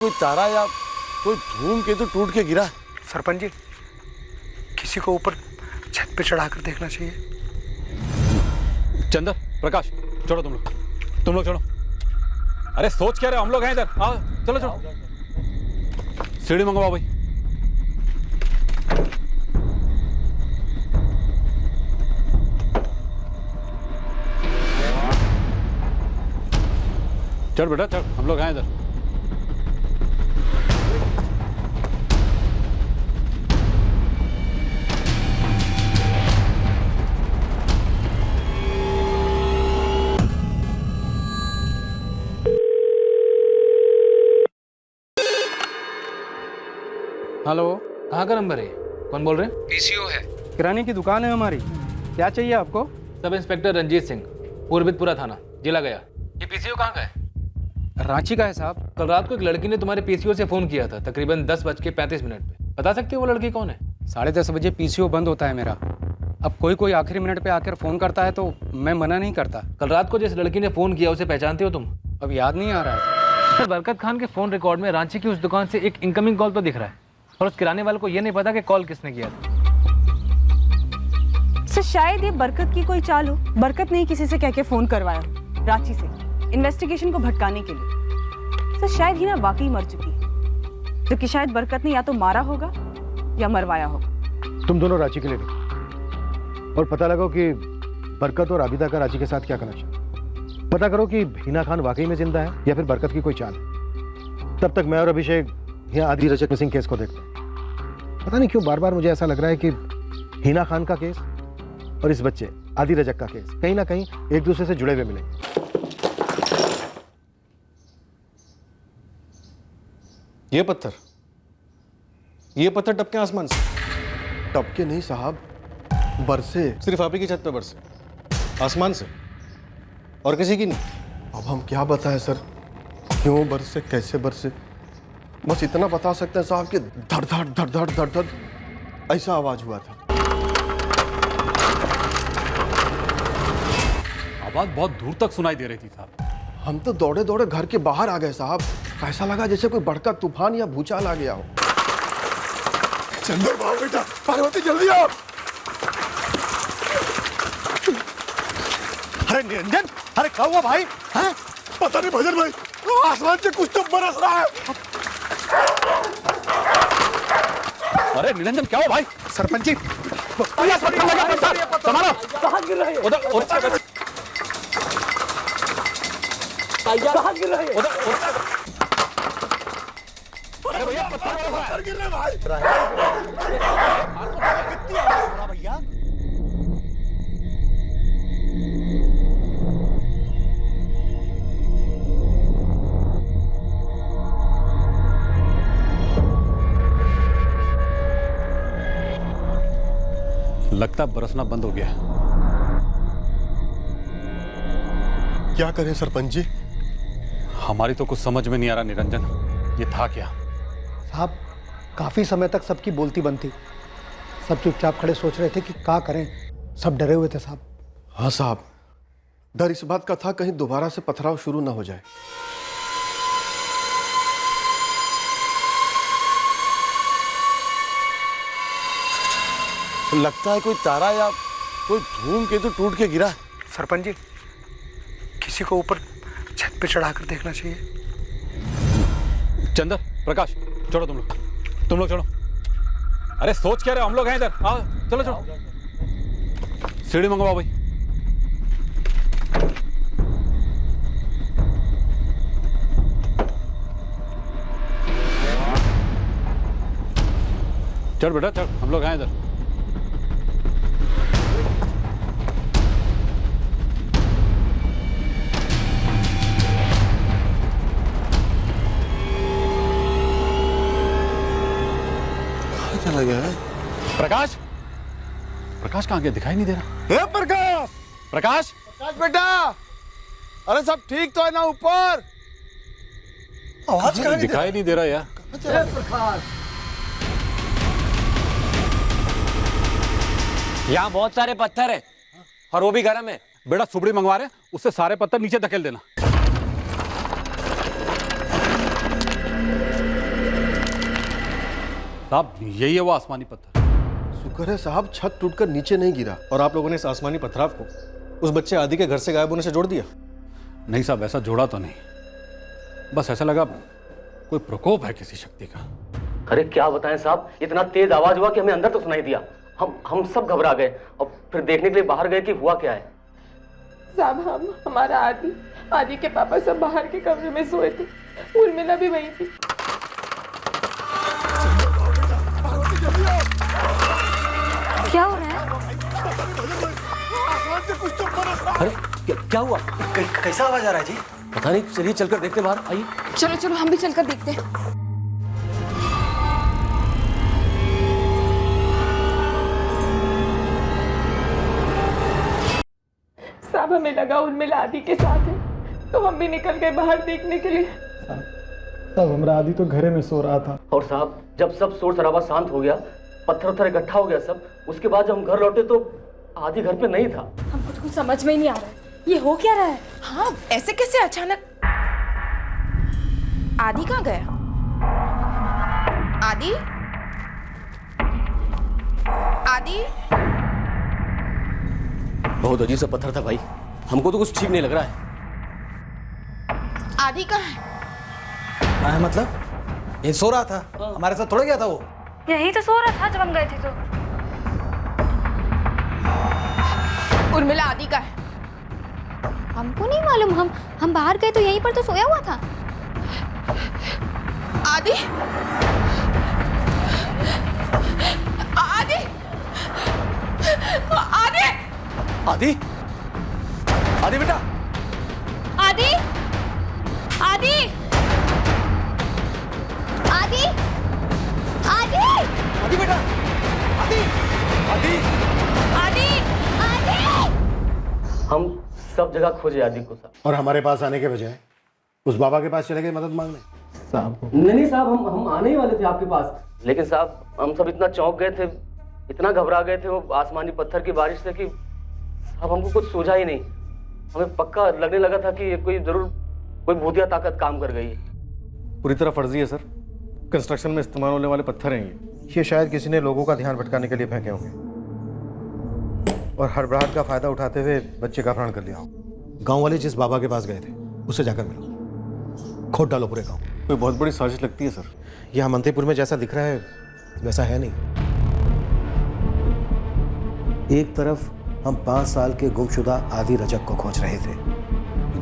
कोई तारा या कोई धूमकेतु टूट के गिरा। सरपंच जी, किसी को ऊपर छत पे चढ़ाकर देखना चाहिए। चंदर, प्रकाश, छोड़ो तुम लोग छोड़ो। अरे सोच क्या रहे हो? हम लोग हैं इधर, आओ चलो चलो। सीढ़ी मंगवाओ भाई। चढ़ बेटा चढ़, हम लोग हैं इधर। हेलो, कहाँ का नंबर है? कौन बोल रहे हैं? पीसीओ है। किराने की दुकान है हमारी। क्या चाहिए आपको? सब इंस्पेक्टर रंजीत सिंह, पूर्वितपुरा थाना, जिला गया। ये पीसीओ कहाँ का है? रांची का है साहब। कल रात को एक लड़की ने तुम्हारे पीसीओ से फोन किया था, तकरीबन 10:35 पे। बता सकते हो वो लड़की कौन है? 10:30 बजे पीसीओ बंद होता है मेरा। अब कोई आखिरी मिनट पे आकर फ़ोन करता है तो मैं मना नहीं करता। कल रात को जिस लड़की ने फोन किया उसे पहचानते हो तुम? अब याद नहीं आ रहा है। सर, बरकत खान के फोन रिकॉर्ड में रांची की उस दुकान से एक इनकमिंग कॉल तो दिख रहा है, और उस किराने वाले को ये नहीं पता कि कॉल किसने किया था। सर शायद ये बरकत की कोई चाल हो। बरकत ने ही किसी से कह के फोन करवाया हो रांची से, इन्वेस्टिगेशन को भटकाने के लिए। सर शायद हिना वाकई मर चुकी है, जो कि शायद बरकत ने या तो मारा होगा या मरवाया होगा। तुम दोनों रांची के लिए निकलो और पता लगाओ कि बरकत और आबिदा का रांची के साथ क्या कनेक्शन। पता करो कि हिना खान वाकई में जिंदा है या फिर बरकत की कोई चाल है। तब तक मैं और अभिषेक यहाँ आदि रजक मिसिंग केस को देखते हैं। पता नहीं क्यों बार बार मुझे ऐसा लग रहा है कि हिना खान का केस और इस बच्चे आदि रजक का केस कहीं ना कहीं एक दूसरे से जुड़े हुए मिलेंगे। ये पत्थर टपके आसमान से? टपके नहीं साहब, बरसे। सिर्फ आप ही की छत पे बरसे? आसमान से? और किसी की नहीं? अब हम क्या बताएं सर, क्यों बरसे, कैसे बरसे। बस इतना बता सकते हैं साहब कि धड़ धड़ धड़ धड़ धड़ धड़ ऐसा आवाज हुआ था। आवाज बहुत दूर तक सुनाई दे रही थी साहब। हम तो दौड़े दौड़े घर के बाहर आ गए साहब। ऐसा लगा जैसे कोई बड़का तूफान या भूचाल आ गया हो। चंदर बाबू बेटा, पार्वती जल्दी आओ। अरे निरंजन, अरे क्या हुआ भाई? हैं? पता नहीं भजन भाई, आसमान से कुछ तो बरस रहा है। अरे निरंजन क्या हुआ भाई? सरपंच जी, संभालो। कहाँ गिर रहे हैं? उधर कहाँ गिर रहे हैं? अरे भैया पत्थर गिर रहे भाई। भैया लगता बरसना बंद हो गया। क्या करें सरपंच जी? हमारी तो कुछ समझ में नहीं आ रहा निरंजन, ये था क्या? साहब काफ़ी समय तक सबकी बोलती बंद थी। सब चुपचाप खड़े सोच रहे थे कि क्या करें। सब डरे हुए थे साहब। हाँ साहब, डर इस बात का था कहीं दोबारा से पथराव शुरू ना हो जाए। लगता है कोई तारा या कोई धूमकेतु टूट के गिरा। सरपंच जी, किसी को ऊपर छत पे चढ़ाकर देखना चाहिए। चंदर, प्रकाश, छोड़ो तुम लोग छोड़ो। अरे सोच क्या रहे हो? हम लोग हैं इधर, आओ चलो चलो। सीढ़ी मंगवाओ भाई। चढ़ बेटा चढ़, हम लोग हैं इधर। चला गया है? प्रकाश, प्रकाश कहाँ गया? दिखाई नहीं दे रहा। ए प्रकाश! प्रकाश, प्रकाश बेटा, अरे सब ठीक तो है ना ऊपर? आवाज कहाँ दिखाई नहीं दे रहा यार। प्रकाश, यहाँ बहुत सारे पत्थर है और वो भी गर्म है। बेटा सुबड़ी मंगवा रहे, उससे सारे पत्थर नीचे धकेल देना। साहब यही है वो आसमानी पत्थर। शुक्र है साहब छत टूटकर नीचे नहीं गिरा और आप लोगों ने इस आसमानी पथराव को उस बच्चे आदि के घर से गायब होने से जोड़ दिया। नहीं साहब, ऐसा जोड़ा तो नहीं, बस ऐसा लगा कोई प्रकोप है किसी शक्ति का। अरे क्या बताएं साहब, इतना तेज आवाज हुआ कि हमें अंदर तो सुनाई दिया। हम सब घबरा गए और फिर देखने के लिए बाहर गए कि हुआ क्या है। साहब हमारा आदि के पापा सब बाहर के कमरे में सोए थे, उर्मिला भी वहीं थी। क्या हो रहा है? अरे क्या हुआ? कैसा आवाज आ रहा है जी? पता नहीं, चलिए चलकर देखते बाहर। आइए चलो चलो हम भी चलकर देखते हैं। साहब हमें लगा उर्मिला आदि के साथ है, तो हम भी निकल गए बाहर देखने के लिए। साहब हमारा आदि तो घरे में सो रहा था। और साहब जब सब शोर शराबा शांत हो गया, पत्थर इकट्ठा हो गया सब, उसके बाद जब हम घर लौटे तो आदि घर पे नहीं था। हमको तो कुछ समझ में ही नहीं आ रहा है, ये हो क्या रहा है? हाँ ऐसे कैसे अचानक? आदि कहाँ गया? आदि आदि बहुत अजीब सा पत्थर था भाई, हमको तो कुछ ठीक नहीं लग रहा है। आदि कहाँ है? क्या है मतलब? ये सो रहा था, हमारे साथ थोड़ा गया था वो। यही तो सो रहा था जब हम गए थे तो। उर्मिला आदि का है। हमको नहीं मालूम, हम बाहर गए तो यहीं पर तो सोया हुआ था। आदि आदि आदि आदि, आदि बेटा, आदि आदि आदि आदि आदि बेटा, आदि, आदि, आदि आदि। हम सब जगह खोजे आदि को साहब। और हमारे पास आने के बजाय उस बाबा के पास चले गए मदद मांगने। नहीं साहब, हम आने ही वाले थे आपके पास, लेकिन साहब हम सब इतना चौंक गए थे, इतना घबरा गए थे वो आसमानी पत्थर की बारिश से कि साहब हमको कुछ सूझा ही नहीं। हमें पक्का लगने लगा था कि ये कोई भूतिया ताकत काम कर गई है। पूरी तरह फर्जी है सर, कंस्ट्रक्शन में इस्तेमाल होने वाले पत्थर हैं ये शायद किसी ने लोगों का ध्यान भटकाने के लिए फेंके होंगे और हड़बड़ाहट का फायदा उठाते हुए बच्चे का अपहरण कर लिया हो। गांव वाले जिस बाबा के पास गए थे उससे जाकर मिलो, खोद डालो पूरे गांव। कोई बहुत बड़ी साजिश लगती है सर। यह मंत्रीपुर में जैसा दिख रहा है वैसा है नहीं। एक तरफ हम 5 साल के गुमशुदा आदि रजक को खोज रहे थे,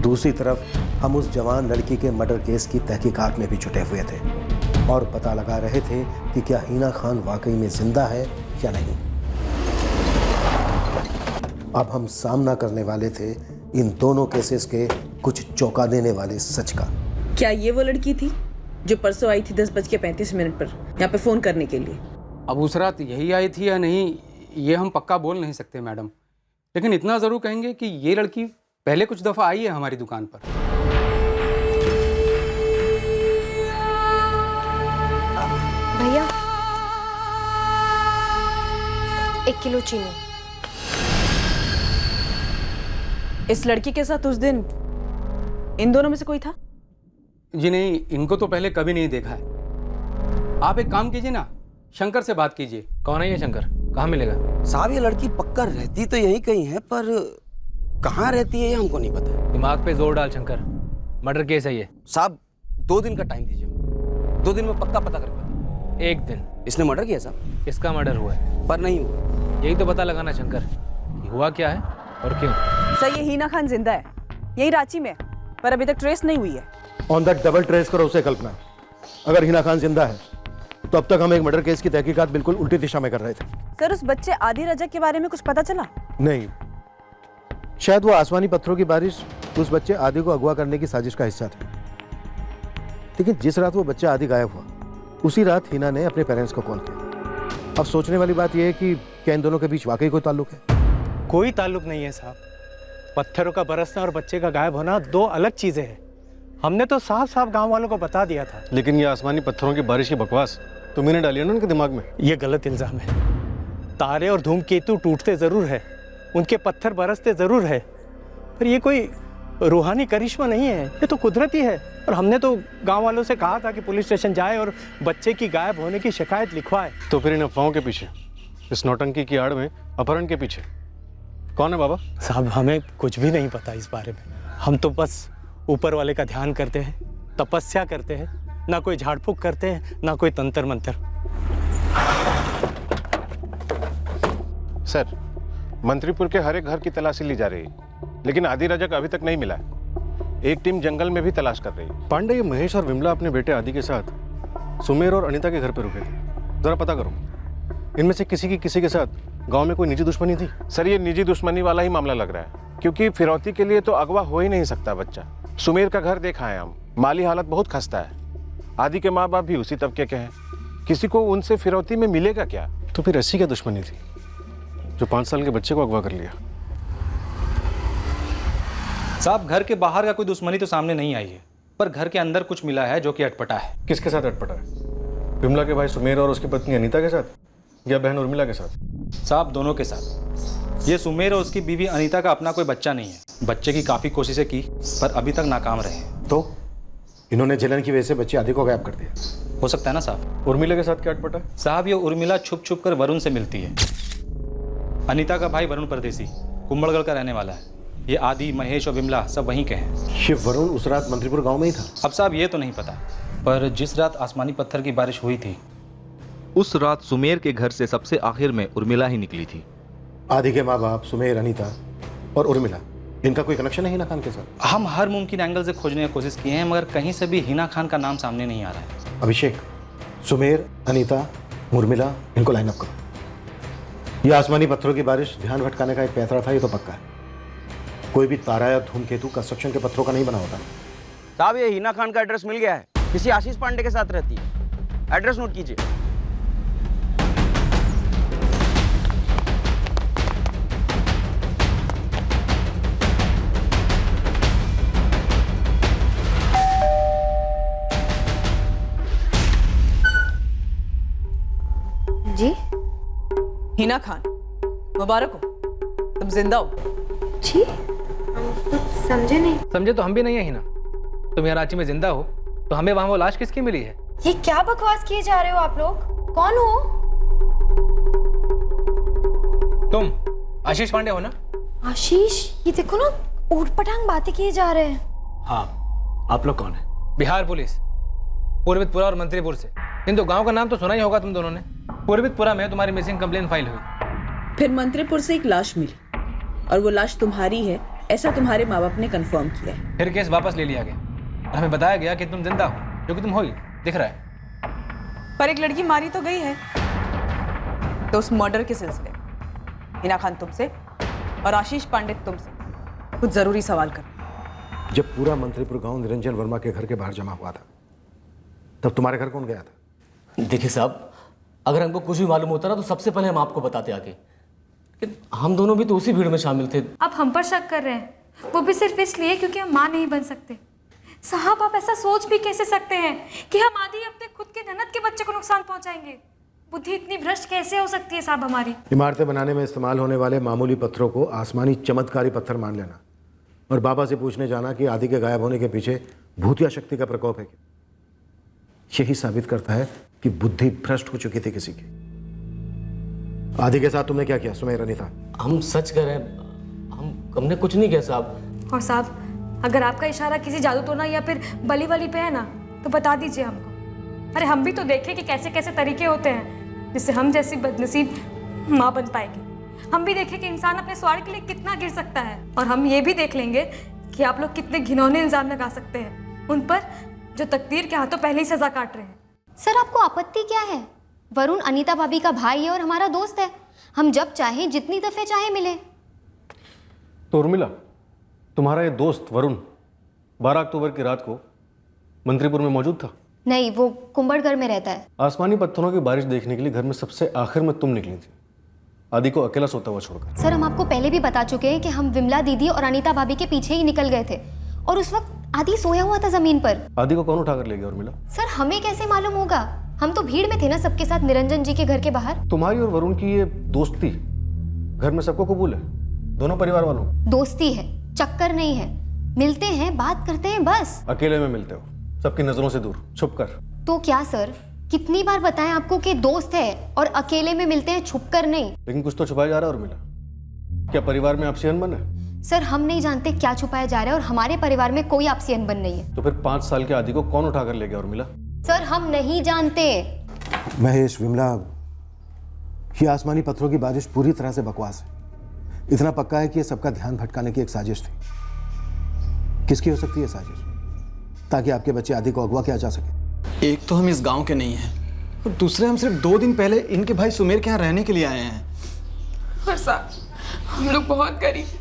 दूसरी तरफ हम उस जवान लड़की के मर्डर केस की तहकीकात में भी जुटे हुए थे और पता लगा रहे थे कि क्या हिना खान वाकई में जिंदा है या नहीं। अब हम सामना करने वाले थे इन दोनों केसेस के कुछ चौंका देने वाले सच का। क्या ये वो लड़की थी जो परसों आई थी 10:35 पर यहाँ पे फोन करने के लिए? अब उस रात यही आई थी या नहीं ये हम पक्का बोल नहीं सकते मैडम, लेकिन इतना ज़रूर कहेंगे कि ये लड़की पहले कुछ दफ़ा आई है हमारी दुकान पर। भैया 1 किलो चीनी। इस लड़की के साथ उस दिन इन दोनों में से कोई था? जी नहीं, इनको तो पहले कभी नहीं देखा है। आप एक काम कीजिए ना, शंकर से बात कीजिए। कौन है ये शंकर? कहाँ मिलेगा? साहब ये लड़की पक्का रहती तो यहीं कहीं है, पर कहाँ रहती है ये हमको नहीं पता। दिमाग पे जोर डाल शंकर, मर्डर केस है ये। साहब 2 दिन का टाइम दीजिए, 2 दिन में पक्का पता करके बताओ। 1 दिन? इसने मर्डर किया साहब? इसका मर्डर हुआ है पर नहीं हुआ। यही तो पता लगाना शंकर, कि हुआ क्या है और क्यों। सर ये हीना खान जिंदा है, यही रांची में, पर अभी तक ट्रेस नहीं हुई है। ऑन द डबल ट्रेस करो उसे कल्पना। अगर हिना खान जिंदा है तो अब तक हम एक मर्डर केस की तहकीकात बिल्कुल उल्टी दिशा में कर रहे थे। सर उस बच्चे आदि रजक के बारे में कुछ पता चला? नहीं, शायद वो आसमानी पत्थरों की बारिश उस बच्चे आदि को अगवा करने की साजिश का हिस्सा था। लेकिन जिस रात वो बच्चा आदि गायब हुआ उसी रात हिना ने अपने पेरेंट्स को कॉल किया। अब सोचने वाली बात यह है कि क्या इन दोनों के बीच वाकई कोई ताल्लुक है? कोई ताल्लुक नहीं है साहब। पत्थरों का बरसना और बच्चे का गायब होना 2 अलग चीजें हैं। हमने तो साफ साफ गांव वालों को बता दिया था। लेकिन ये आसमानी पत्थरों की बारिश की बकवास तो मैंने डाली है ना उनके दिमाग में। ये गलत इल्जाम है। तारे और धूमकेतु टूटते जरूर है, उनके पत्थर बरसते जरूर है, पर ये कोई रूहानी करिश्मा नहीं है, ये तो कुदरती है। और हमने तो गांव वालों से कहा था कि पुलिस स्टेशन जाए और बच्चे की गायब होने की शिकायत लिखवाए। तो फिर इन अफवाहों के पीछे, इस नौटंकी की आड़ में, अपहरण के पीछे कौन है बाबा? साहब हमें कुछ भी नहीं पता इस बारे में। हम तो बस ऊपर वाले का ध्यान करते हैं, तपस्या करते हैं, ना कोई झाड़ फूक करते हैं, ना कोई तंत्र मंत्र। सर, मंत्रीपुर के हर एक घर की तलाशी ली जा रही है, लेकिन आदि रजक अभी तक नहीं मिला है। एक टीम जंगल में भी तलाश कर रही है। पांडे, ये महेश और विमला अपने बेटे आदि के साथ सुमेर और अनीता के घर पर रुके थे। जरा पता करो, इनमें से किसी के साथ गांव में कोई निजी दुश्मनी थी? सर, ये निजी दुश्मनी वाला ही मामला लग रहा है, क्योंकि फिरौती के लिए तो अगवा हो ही नहीं सकता बच्चा। सुमेर का घर देखा है हम, माली हालत बहुत खस्ता है। आदि के माँ बाप भी उसी तबके के हैं, किसी को उनसे फिरौती में मिलेगा क्या? तो फिर ऐसी क्या दुश्मनी थी जो 5 साल के बच्चे को अगवा कर लिया? साहब, घर के बाहर का कोई दुश्मनी तो सामने नहीं आई है, पर घर के अंदर कुछ मिला है जो कि अटपटा है। किसके साथ अटपटा है? विमला के भाई सुमेर और उसकी पत्नी अनीता के साथ, या बहन उर्मिला के साथ? साहब, दोनों के साथ। ये सुमेर और उसकी बीवी अनीता का अपना कोई बच्चा नहीं है। बच्चे की काफ़ी कोशिशें की, पर अभी तक नाकाम रहे। तो इन्होंने जलन की वजह से बच्चे आदि को गायब कर दिया। हो सकता है ना साहब। उर्मिला के साथ क्या अटपटा? साहब, ये उर्मिला छुप छुप कर वरुण से मिलती है। अनीता का भाई वरुण परदेसी कुंभलगढ़ का रहने वाला है। ये आदि, महेश और विमला सब वहीं के हैं। ये वरुण उस रात मंत्रीपुर गांव में ही था? अब साहब ये तो नहीं पता, पर जिस रात आसमानी पत्थर की बारिश हुई थी, उस रात सुमेर के घर से सबसे आखिर में उर्मिला ही निकली थी। आदि के माँ बाप सुमेर, अनीता और उर्मिला, इनका कोई कनेक्शन है हिना खान के साथ? हम हर मुमकिन एंगल से खोजने की कोशिश किए हैं, मगर कहीं से भी हिना खान का नाम सामने नहीं आ रहा है। अभिषेक, सुमेर, अनीता, उर्मिला, इनको लाइन अप करो। ये आसमानी पत्थरों की बारिश ध्यान भटकाने का एक पैतरा था, ये तो पक्का है। कोई भी तारा या धूमकेतु कंस्ट्रक्शन के पत्थरों का नहीं बना होता। साहब, ये हिना खान का एड्रेस मिल गया है, किसी आशीष पांडे के साथ रहती है। एड्रेस नोट कीजिए। जी? हिना खान, मुबारक हो, तुम जिंदा हो। जी? हम तो समझे नहीं। समझे तो हम भी नहीं है हिना। तुम यहाँ रांची में जिंदा हो, तो हमें वहां वो लाश किसकी मिली है? ये क्या बकवास किए जा रहे हो आप लोग? कौन हो तुम? आशीष पांडे हो ना? आशीष? ये देखो ना, ऊटपटांग बातें किए जा रहे हैं। हाँ, आप लोग कौन है? बिहार पुलिस, पूर्वितपुरा और मंत्रीपुर से। किंतु गांव का नाम तो सुना ही होगा तुम दोनों ने। पूर्वितपुरा में तुम्हारी मिसिंग कंप्लेन फाइल हुई। फिर मंत्रीपुर से एक लाश मिली और वो लाश तुम्हारी है, ऐसा तुम्हारे माँ बाप ने कंफर्म किया है। फिर केस वापस ले लिया गया और हमें बताया गया कि तुम जिंदा हो, जो कि तुम हो ही, दिख रहा है। पर एक लड़की मारी तो गई है। तो उस मर्डर के सिलसिले में हिना खान तुमसे और आशीष पांडे तुमसे कुछ जरूरी सवाल कर। जब पूरा मंत्रीपुर गांव निरंजन वर्मा के घर के बाहर जमा हुआ था, तब तुम्हारे घर कौन गया था? देखिए साहब, अगर हमको कुछ भी मालूम होता ना तो सबसे पहले हम आपको बताते आगे। हम दोनों भी तो उसी भीड़ में शामिल थे। आप हम पर शक कर रहे हैं, वो भी सिर्फ इसलिए क्योंकि हम मां नहीं बन सकते। साहब, आप ऐसा सोच भी कैसे सकते हैं कि हम आदि अपने खुद के ननद के बच्चे को नुकसान पहुंचाएंगे? बुद्धि इतनी भ्रष्ट कैसे हो सकती है साहब हमारी? इमारतें बनाने में इस्तेमाल होने वाले मामूली पत्थरों को आसमानी चमत्कारी पत्थर मान लेना और बाबा से पूछने जाना कि आदि के गायब होने के पीछे भूतिया शक्ति का प्रकोप है क्या, यही साबित करता है कि बुद्धि भ्रष्ट हो चुकी थी किसी की। आदि के साथ तुमने क्या किया सुमेर, अनीता? हम सच कह रहे हैं, हमने कुछ नहीं किया साहब। और साहब, अगर आपका इशारा किसी जादू टोना या फिर बली वली पे है ना, तो बता दीजिए हमको। अरे हम भी तो देखें कि कैसे कैसे तरीके होते हैं जिससे हम जैसी बदनसीब माँ बन पाएगी। हम भी देखें कि इंसान अपने स्वार्थ के लिए कितना गिर सकता है, और हम ये भी देख लेंगे कि आप लोग कितने घिनौने इल्जाम लगा सकते हैं उन पर जो तकदीर के हाथों पहले ही सजा काट रहे हैं। सर, आपको आपत्ति क्या है? वरुण अनीता भाभी का भाई है और हमारा दोस्त है। हम जब चाहे जितनी दफे चाहे मिले। तो उर्मिला, तुम्हारा ये दोस्त वरुण 12 अक्टूबर की रात को मंत्रीपुर में मौजूद था? नहीं, वो कुंभलगढ़ में रहता है। आसमानी पत्थरों की बारिश देखने के लिए घर में सबसे आखिर में तुम निकली थी, आदि को अकेला सोता हुआ छोड़कर। सर, हम आपको पहले भी बता चुके हैं कि हम विमला दीदी और अनीता भाभी के पीछे ही निकल गए थे, और उस वक्त आदि सोया हुआ था जमीन पर। आदि को कौन उठाकर ले गया उर्मिला? सर, हमें कैसे मालूम होगा? हम तो भीड़ में थे ना सबके साथ निरंजन जी के घर के बाहर। तुम्हारी और वरुण की ये दोस्ती घर में सबको कबूल है? दोनों परिवार वालों? दोस्ती है, चक्कर नहीं है। मिलते हैं, बात करते हैं, बस। अकेले में मिलते हो? सबकी नजरों से दूर, छुप कर। तो क्या सर, कितनी बार बताएं आपको कि दोस्त है और अकेले में मिलते हैं, छुप कर नहीं। लेकिन कुछ तो छुपाया जा रहा है उर्मिला। क्या परिवार में आपसी अनबन है? सर हम नहीं जानते क्या छुपाया जा रहा है और हमारे परिवार में कोई आपसी अनबन नहीं है। तो फिर 5 साल के आदि को कौन उठाकर ले गया उर्मिला? सर हम नहीं जानते। महेश, विमला, ये आसमानी पत्थरों की बारिश पूरी तरह से बकवास है। इतना पक्का है कि ये सबका ध्यान भटकाने की एक साजिश थी। किसकी हो सकती है साजिश? ताकि आपके बच्चे आदि को अगवा किया जा सके। एक तो हम इस गांव के नहीं हैं और दूसरे हम सिर्फ 2 दिन पहले इनके भाई सुमेर के यहाँ रहने के लिए आए हैं। और साहब हम लोग बहुत गरीब हैं,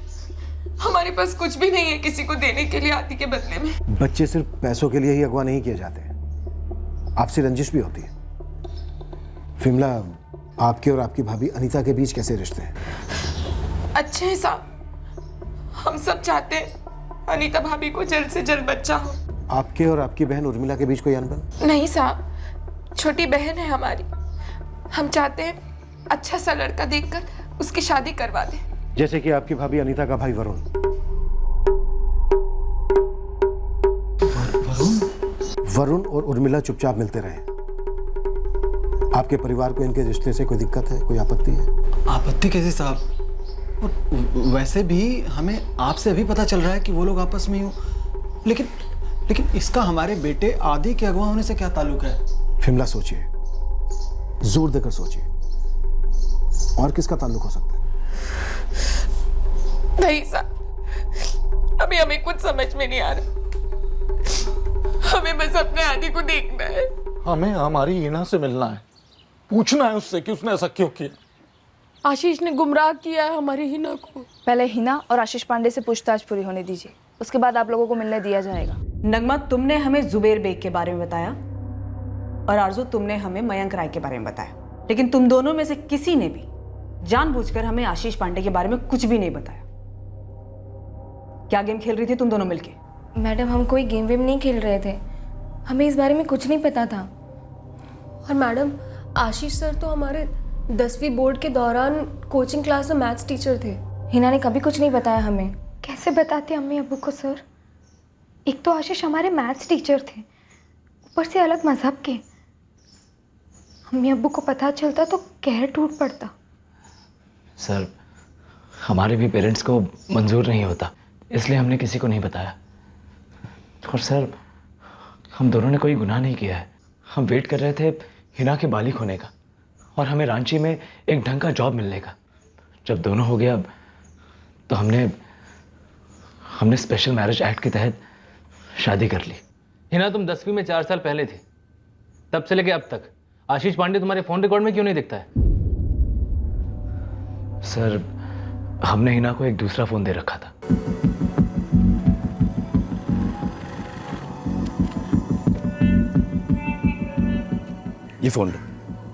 हमारे पास कुछ भी नहीं है किसी को देने के लिए आदि के बदले में। बच्चे सिर्फ पैसों के लिए ही अगवा नहीं किए जाते, आपसी रंजिश भी होती है। विमला, आपके और आपकी भाभी अनीता के बीच कैसे रिश्ते हैं? अच्छे हैं साहब, हम सब चाहते हैं अनीता भाभी को जल्द से जल्द बच्चा हो। आपके और आपकी बहन उर्मिला के बीच कोई अनबन? नहीं साहब, छोटी बहन है हमारी, हम चाहते हैं अच्छा सा लड़का देखकर उसकी शादी करवा दें। जैसे कि आपकी भाभी अनीता का भाई वरुण। वरुण और उर्मिला चुपचाप मिलते रहे। आपके परिवार को इनके रिश्ते से कोई दिक्कत है, कोई आपत्ति है? आपत्ति कैसे साहब? और वैसे भी हमें आपसे अभी पता चल रहा है कि वो लोग आपस में यूं, लेकिन इसका हमारे बेटे आदि के अगवा होने से क्या ताल्लुक है? विमला सोचिए, जोर देकर सोचिए, और किसका ताल्लुक हो सकता है? नहीं साहब, अभी हमें कुछ समझ में नहीं आ रहा, हमें बस अपने आदि को देखना है। हमें हमारी हिना से मिलना है, पूछना है उससे कि उसने ऐसा क्यों किया। आशीष ने गुमराह किया है हमारी हिना को। पहले हिना और आशीष पांडे से पूछताछ पूरी होने दीजिए, उसके बाद आप लोगों को मिलने दिया जाएगा। नगमा, तुमने हमें जुबेर बेग के बारे में बताया और आरजू तुमने हमें मयंक राय के बारे में बताया, लेकिन तुम दोनों में से किसी ने भी जानबूझकर हमें आशीष पांडे के बारे में कुछ भी नहीं बताया। क्या गेम खेल रही थी तुम दोनों मिलके? मैडम हम कोई गेम वेम नहीं खेल रहे थे, हमें इस बारे में कुछ नहीं पता था। और मैडम आशीष सर तो हमारे 10वीं बोर्ड के दौरान कोचिंग क्लास में मैथ्स टीचर थे। हिना ने कभी कुछ नहीं बताया हमें। कैसे बताते अम्मी अब्बू को सर? एक तो आशीष हमारे मैथ्स टीचर थे, ऊपर से अलग मजहब के। अम्मी अब्बू को पता चलता तो कहर टूट पड़ता। सर हमारे भी पेरेंट्स को मंजूर नहीं होता, इसलिए हमने किसी को नहीं बताया। और सर हम दोनों ने कोई गुनाह नहीं किया है, हम वेट कर रहे थे हिना के बालिग होने का और हमें रांची में एक ढंग का जॉब मिलने का। जब दोनों हो गया तो हमने स्पेशल मैरिज एक्ट के तहत शादी कर ली। हिना तुम 10वीं में 4 साल पहले थी, तब से लेके अब तक आशीष पांडे तुम्हारे फोन रिकॉर्ड में क्यों नहीं दिखता है? सर हमने हिना को एक दूसरा फोन दे रखा था। ये फोन लो,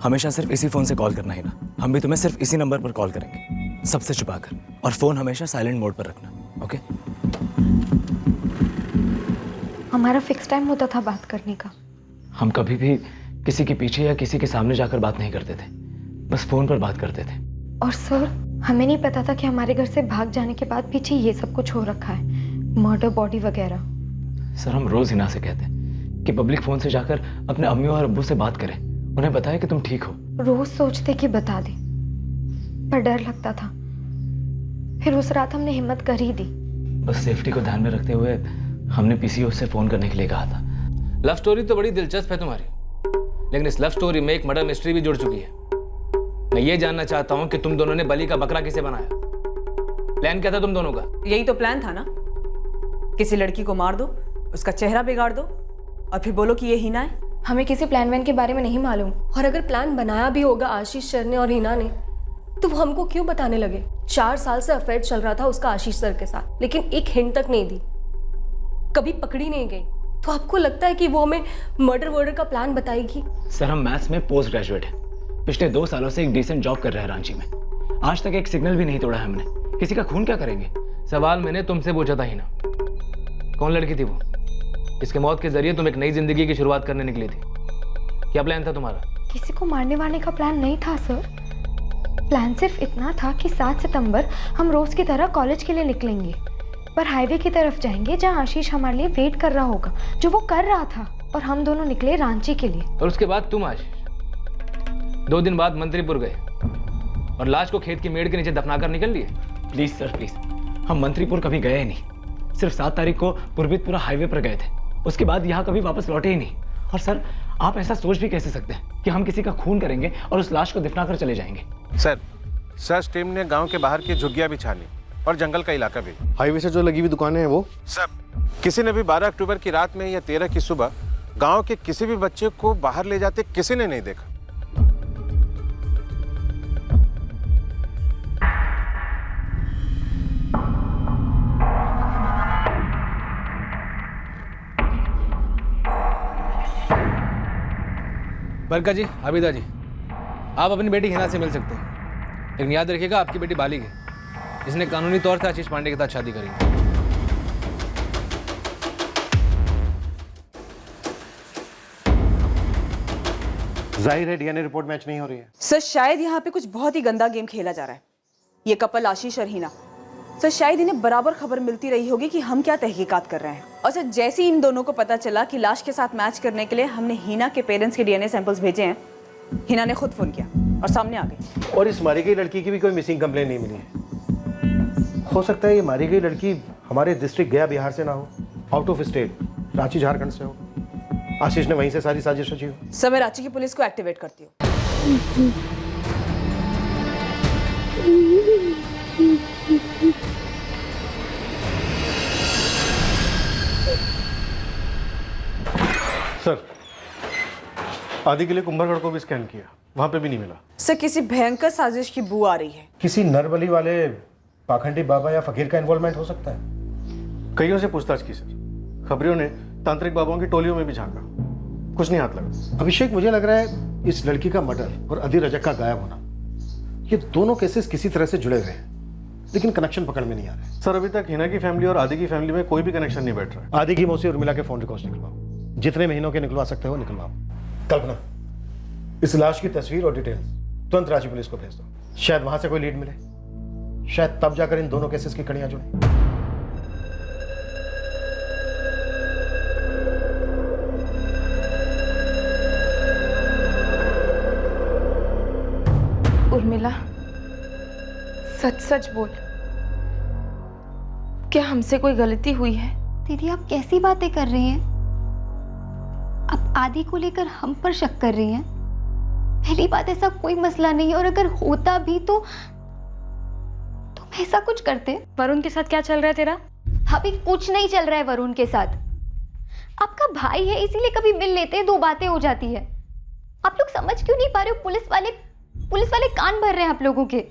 हमेशा सिर्फ इसी फोन से कॉल करना है ना। हम भी तुम्हें सिर्फ इसी नंबर पर कॉल करेंगे, सबसे छुपाकर, और फोन हमेशा साइलेंट मोड पर रखना, ओके? हमारा फिक्स टाइम होता था बात करने का। हम कभी भी किसी के पीछे या किसी के सामने जाकर बात नहीं करते थे, बस फोन पर बात करते थे। और सर हमें नहीं पता था कि हमारे घर से भाग जाने के बाद पीछे ये सब कुछ हो रखा है, मर्डर बॉडी वगैरह। सर हम रोज हिना से कहते हैं कि पब्लिक फोन से जाकर अपने अम्मी और अब्बू से बात करें, उन्हें बताया कि तुम ठीक हो। रोज सोचते कि बता दे, पर डर लगता था। फिर उस रात हमने हिम्मत कर ही दी। बस सेफ्टी को ध्यान में रखते हुए हमने पीसीओ से फोन करने के लिए कहा था। लव स्टोरी तो बड़ी दिलचस्प है तुम्हारी, लेकिन इस लव स्टोरी में एक मर्डर मिस्ट्री भी जुड़ चुकी है। मैं ये जानना चाहता हूँ कि तुम दोनों ने बलि का बकरा किसे बनाया? प्लान क्या था तुम दोनों का? यही तो प्लान था ना, किसी लड़की को मार दो, उसका चेहरा बिगाड़ दो और फिर बोलो कि ये हिना है। हमें किसी प्लान वैन के बारे में नहीं मालूम, और अगर प्लान बनाया भी होगा आशीष सर ने और हिना ने, तो वो हमको क्यों बताने लगे? 4 साल से अफेयर चल रहा था उसका आशीष सर के साथ, लेकिन एक हिंट तक नहीं दी, कभी पकड़ी नहीं गई। तो आपको लगता है कि वो हमें मर्डर का प्लान बताएगी? सर हम मैथ्स में पोस्ट ग्रेजुएट हैं, पिछले 2 सालों से एक डिसेंट जॉब कर रहे हैं रांची में, आज तक एक सिग्नल भी नहीं तोड़ा है हमने। किसी का खून क्या करेंगे? सवाल मैंने तुमसे पूछा था हिना, कौन लड़की थी वो इसके मौत के जरिए तुम एक नई जिंदगी की शुरुआत करने निकली थी? क्या प्लान था तुम्हारा? किसी को मारने वारने का प्लान नहीं था सर। प्लान सिर्फ इतना था कि 7 सितंबर हम रोज की तरह कॉलेज के लिए निकलेंगे, पर हाईवे की तरफ जाएंगे जहां आशीष हमारे लिए वेट कर रहा होगा, जो वो कर रहा था। और हम दोनों निकले रांची के लिए। और उसके बाद तुम आशीष 2 दिन बाद मंत्रीपुर गए और लाश को खेत की मेड़ के नीचे दफनाकर निकल लिए। प्लीज सर प्लीज, हम मंत्रीपुर कभी गए ही नहीं। सिर्फ 7 तारीख को पुरबितपुरा हाईवे पर गए थे, उसके बाद यहाँ कभी वापस लौटे ही नहीं। और सर, आप ऐसा सोच भी कैसे सकते हैं कि हम किसी का खून करेंगे और उस लाश को दफना कर चले जाएंगे? सर, सर्च टीम ने गांव के बाहर की झुग्गियां भी छानी और जंगल का इलाका भी। हाईवे से जो लगी हुई दुकानें हैं वो सब। किसी ने भी 12 अक्टूबर की रात में या 13 की सुबह गांव के किसी भी बच्चे को बाहर ले जाते किसी ने नहीं देखा। बरका जी, आबिदा जी, आप अपनी बेटी हिना से मिल सकते हैं, लेकिन याद रखिएगा आपकी बेटी बालिग है, जिसने कानूनी तौर से आशीष पांडे के साथ शादी करी है। जाहिर है डीएनए रिपोर्ट मैच नहीं हो रही है। सर शायद यहाँ पे कुछ बहुत ही गंदा गेम खेला जा रहा है। ये कपल आशीष और हिना, सर शायद इन्हें बराबर खबर मिलती रही होगी कि हम क्या तहकीकात कर रहे हैं। और सर जैसे ही इन दोनों को पता चला कि लाश के साथ मैच करने के लिए हमने हिना के पेरेंट्स के डीएनए सैंपल्स भेजे हैं, हिना ने खुद फोन किया और सामने आ गई। और इस मारी गई लड़की की भी कोई मिसिंग कंप्लेन नहीं मिली है। हो सकता है ये मारी गई लड़की हमारे डिस्ट्रिक्ट गया बिहार से ना हो, out of state Ranchi Jharkhand से हो। आशीष ने वहीं से सारी साजिश रची हो। सर मैं रांची की पुलिस को एक्टिवेट करती हूँ। सर, आदि के लिए कुंभलगढ़ को भी स्कैन किया, वहां पे भी नहीं मिला। सर किसी भयंकर साजिश की बू आ रही है। किसी नरबली वाले पाखंडी बाबा या फकीर का इन्वॉल्वमेंट हो सकता है। कईयों से पूछताछ की सर, खबरियों ने तांत्रिक बाबाओं की टोलियों में भी झांका, कुछ नहीं हाथ लगा। अभिषेक, मुझे लग रहा है इस लड़की का मर्डर और अदी रजक का गायब होना, ये दोनों केसेस किसी तरह से जुड़े हुए हैं, लेकिन कनेक्शन पकड़ में नहीं आ रहे। सर, अभी तक हिना की फैमिली और आदि की फैमिली में कोई भी कनेक्शन नहीं बैठ रहा है। आदि की मौसी उर्मिला के फोन रिकॉर्ड्स निकलवाओ, जितने महीनों के निकलवा सकते हो निकलवाओ। कल्पना, इस लाश की तस्वीर और डिटेल्स तुरंत रांची पुलिस को भेज दो। शायद वहां से कोई लीड मिले, शायद तब जाकर इन दोनों केसेस की कड़ियां जुड़े। उर्मिला, सच सच बोल, क्या हमसे कोई गलती हुई है? दीदी आप कैसी बातें कर रही हैं? आप आदि को लेकर हम पर शक कर रही हैं? पहली बात, ऐसा कोई मसला नहीं है, और अगर होता भी तो ऐसा कुछ करते। वरुण के साथ क्या चल रहा है तेरा? अभी कुछ नहीं चल रहा है वरुण के साथ। आपका भाई है इसीलिए कभी मिल लेते हैं, 2 बातें हो जाती है। आप लोग समझ क्यों नहीं पा रहे हो? पुलिस वाले कान भर रहे हैं आप लोगों के।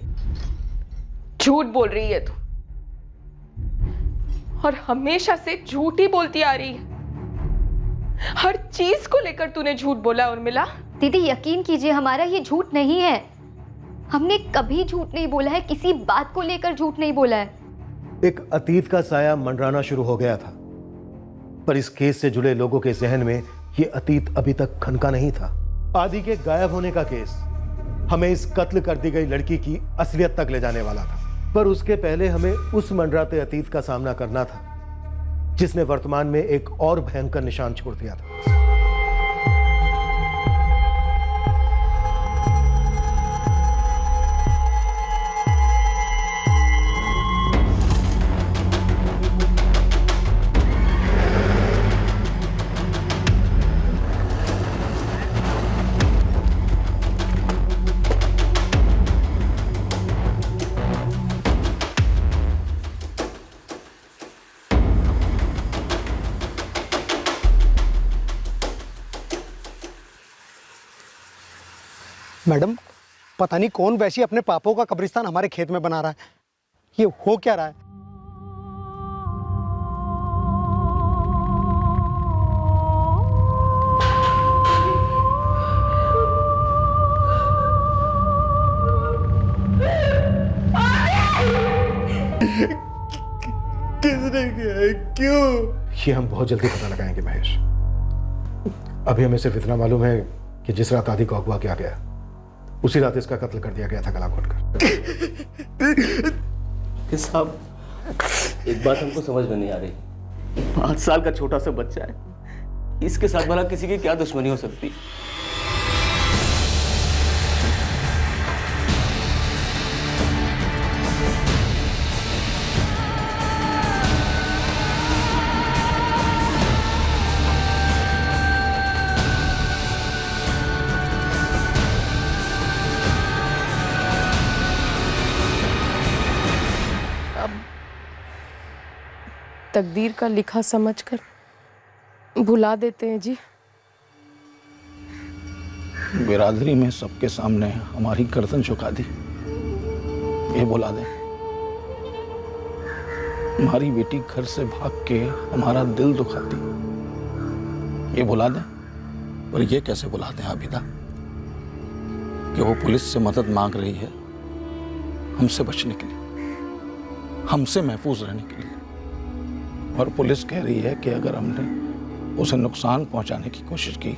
झूठ बोल रही है तू, और हमेशा से झूठ ही बोलती आ रही है। हर चीज को लेकर तूने झूठ बोला उर्मिला। दीदी यकीन कीजिए, हमारा ये झूठ नहीं है। हमने कभी झूठ नहीं बोला है, किसी बात को लेकर झूठ नहीं बोला है। एक अतीत का साया मंडराना शुरू हो गया था, पर इस केस से जुड़े लोगों के जहन में ये अतीत अभी तक खनका नहीं था। आदि के गायब होने का केस हमें इस कत्ल कर दी गई लड़की की असलियत तक ले जाने वाला था, पर उसके पहले हमें उस मंडराते अतीत का सामना करना था जिसने वर्तमान में एक और भयंकर निशान छोड़ दिया था। मैडम, पता नहीं कौन वैसी अपने पापों का कब्रिस्तान हमारे खेत में बना रहा है। ये हो क्या रहा है? किसने किया है? क्यों? ये हम बहुत जल्दी पता लगाएंगे महेश। अभी हमें सिर्फ इतना मालूम है कि जिस रात आदि को अगवा किया गया उसी रात इसका कत्ल कर दिया गया था गला घोटकर। साहब, एक बात हमको समझ में नहीं आ रही। 5 साल का छोटा सा बच्चा है, इसके साथ भला किसी की क्या दुश्मनी हो सकती? तकदीर का लिखा समझकर भुला देते हैं जी। बिरादरी में सबके सामने हमारी गर्दन झुका दी, ये भुला दें। हमारी बेटी घर से भाग के हमारा दिल दुखाती, ये भुला दें। और ये कैसे भुला दें आबिदा कि वो पुलिस से मदद मांग रही है हमसे बचने के लिए, हमसे महफूज रहने के लिए, और पुलिस कह रही है कि अगर हमने उसे नुकसान पहुंचाने की कोशिश की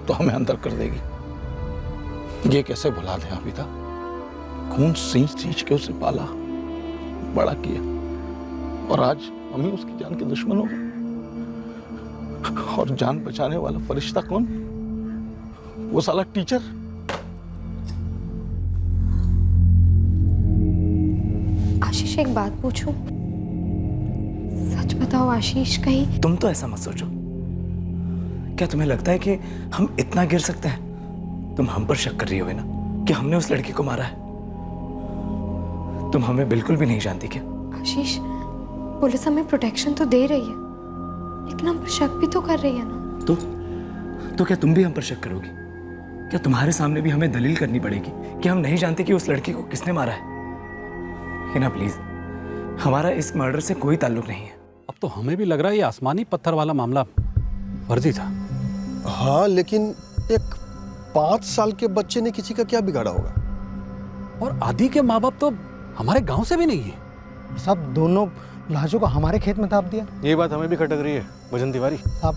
तो हमें अंदर कर देगी। ये कैसे भुला दें आबिदा? खून सींच सींच के उसे पाला, बड़ा किया, और आज हम ही उसकी जान के दुश्मन हो गए। और जान बचाने वाला फरिश्ता कौन? वो साला टीचर। आशीष, एक बात पूछूं? सच बताओ आशीष, कहीं तुम तो ऐसा मत सोचो। क्या तुम्हें लगता है कि हम इतना गिर सकते हैं? तुम हम पर शक कर रही हो ना कि हमने उस लड़की को मारा है। तुम हमें बिल्कुल भी नहीं जानती क्या? आशीष, पुलिस हमें प्रोटेक्शन तो दे रही है, लेकिन हम पर शक भी तो कर रही है ना। तो क्या तुम भी हम पर शक करोगी? क्या तुम्हारे सामने भी हमें दलील करनी पड़ेगी कि हम नहीं जानते कि उस लड़की को किसने मारा है? हिना प्लीज, हमारा इस मर्डर से कोई ताल्लुक नहीं है। अब तो हमें भी लग रहा है ये आसमानी पत्थर वाला मामला फर्जी था। हाँ, लेकिन एक 5 साल के बच्चे ने किसी का क्या बिगाड़ा होगा? और आदि के माँ बाप तो हमारे गांव से भी नहीं है। सब दोनों लाशों को हमारे खेत में दाब दिया। ये बात हमें भी खटक रही है भजन तिवारी। साहब,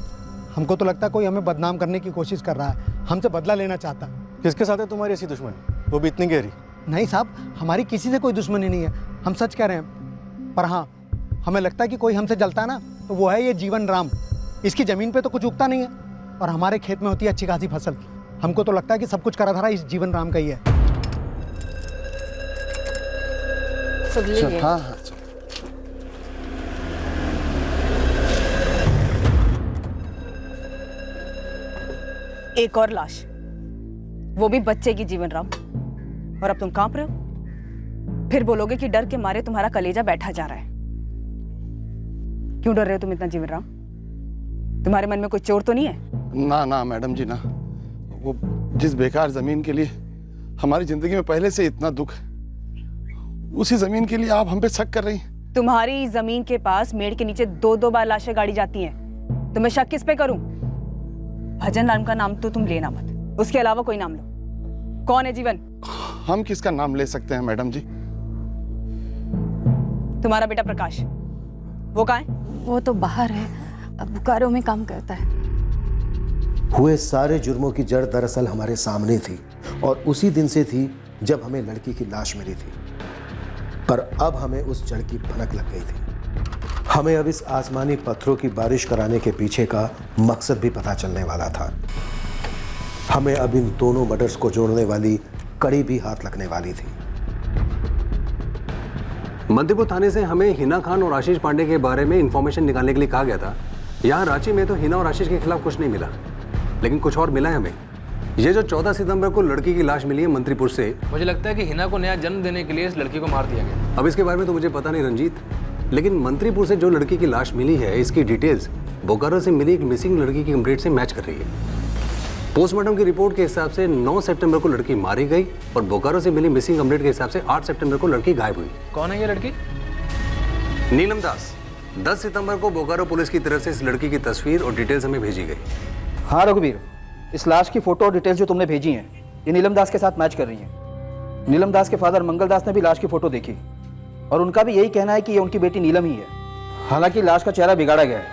हमको तो लगता है कोई हमें बदनाम करने की कोशिश कर रहा है, हमसे बदला लेना चाहता है। किसके साथ है तुम्हारी ऐसी दुश्मनी, वो भी इतनी गहरी? नहीं साहब, हमारी किसी से कोई दुश्मनी नहीं है, हम सच कह रहे हैं। पर हाँ, हमें लगता है कि कोई हमसे जलता है ना, तो वो है ये जीवन राम। इसकी ज़मीन पे तो कुछ उगता नहीं है और हमारे खेत में होती है अच्छी खासी फसल। हमको तो लगता है कि सब कुछ करा धरा इस जीवन राम का ही है। हाँ हाँ, एक और लाश, वो भी बच्चे की जीवन राम। और अब तुम कांप रहे हो? फिर बोलोगे कि डर के मारे तुम्हारा कलेजा बैठा जा रहा है। क्यों डर रहे हो तुम इतना जीवन राम? तुम्हारे मन में कोई चोर तो नहीं है? ना ना मैडम जी ना, वो जिस बेकार जमीन के लिए हमारी जिंदगी में पहले से इतना दुख, उसी जमीन के लिए आप हम पे शक कर रही हैं। तुम्हारी जमीन के पास मेड़ के नीचे 2-2 बार लाशें गाड़ी जाती हैं। तुम्हें शक किस पे करूं? भजन राम का नाम तो तुम लेना मत, उसके अलावा कोई नाम लो। कौन है जीवन? हम किसका नाम ले सकते हैं मैडम जी? तुम्हारा बेटा प्रकाश, वो कहाँ है? वो तो बाहर है, अब बोकारो में काम करता है। हुए सारे जुर्मों की जड़ दरअसल हमारे सामने थी, और उसी दिन से थी जब हमें लड़की की लाश मिली थी। पर अब हमें उस जड़ की भनक लग गई थी। हमें अब इस आसमानी पत्थरों की बारिश कराने के पीछे का मकसद भी पता चलने वाला था। हमें अब इन दोनों मर्डर्स को जोड़ने वाली कड़ी भी हाथ लगने वाली थी। मंत्रीपुर थाने से हमें हिना खान और आशीष पांडे के बारे में इंफॉर्मेशन निकालने के लिए कहा गया था। यहाँ रांची में तो हिना और आशीष के खिलाफ कुछ नहीं मिला, लेकिन कुछ और मिला है हमें। ये जो 14 सितंबर को लड़की की लाश मिली है मंत्रीपुर से, मुझे लगता है कि हिना को नया जन्म देने के लिए इस लड़की को मार दिया गया। अब इसके बारे में तो मुझे पता नहीं रंजीत, लेकिन मंत्रीपुर से जो लड़की की लाश मिली है, इसकी डिटेल्स बोकारो से मिली एक मिसिंग लड़की की कंप्लेंट से मैच कर रही है। पोस्टमार्टम की रिपोर्ट के हिसाब से 9 सितंबर को लड़की मारी गई और बोकारो से मिली मिसिंग कंप्लेंट के हिसाब से 8 सितंबर को लड़की गायब हुई। कौन है ये लड़की? नीलम दास। 10 सितंबर को बोकारो पुलिस की तरफ से इस लड़की की तस्वीर और डिटेल्स हमें भेजी गई। हाँ रघुवीर, इस लाश की फोटो और डिटेल्स जो तुमने भेजी हैं, ये नीलम दास के साथ मैच कर रही हैं। नीलम दास के फादर मंगल दास ने भी लाश की फोटो देखी और उनका भी यही कहना है कि ये उनकी बेटी नीलम ही है। हालांकि लाश का चेहरा बिगाड़ा गया है,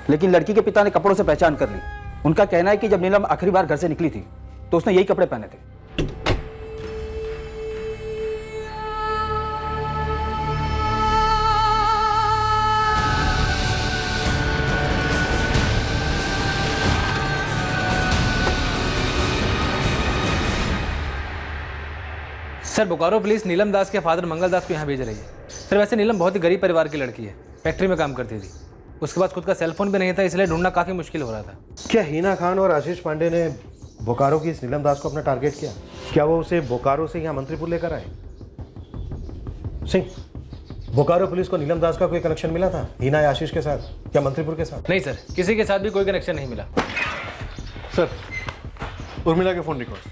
लेकिन लड़की के पिता ने कपड़ों से पहचान कर ली। उनका कहना है कि जब नीलम आखिरी बार घर से निकली थी तो उसने यही कपड़े पहने थे। सर बोकारो पुलिस नीलम दास के फादर मंगल दास को यहाँ भेज रही है। सर वैसे नीलम बहुत ही गरीब परिवार की लड़की है, फैक्ट्री में काम करती थी। उसके पास खुद का सेल फोन भी नहीं था, इसलिए ढूंढना काफ़ी मुश्किल हो रहा था। क्या हिना खान और आशीष पांडे ने बोकारो की इस नीलम दास को अपना टारगेट किया? क्या वो उसे बोकारो से यहाँ मंत्रीपुर लेकर आए? सिंह, बोकारो पुलिस को नीलम दास का कोई कनेक्शन मिला था हिना या आशीष के साथ या मंत्रीपुर के साथ? नहीं सर, किसी के साथ भी कोई कनेक्शन नहीं मिला। सर, उर्मिला के फ़ोन रिकॉर्ड्स,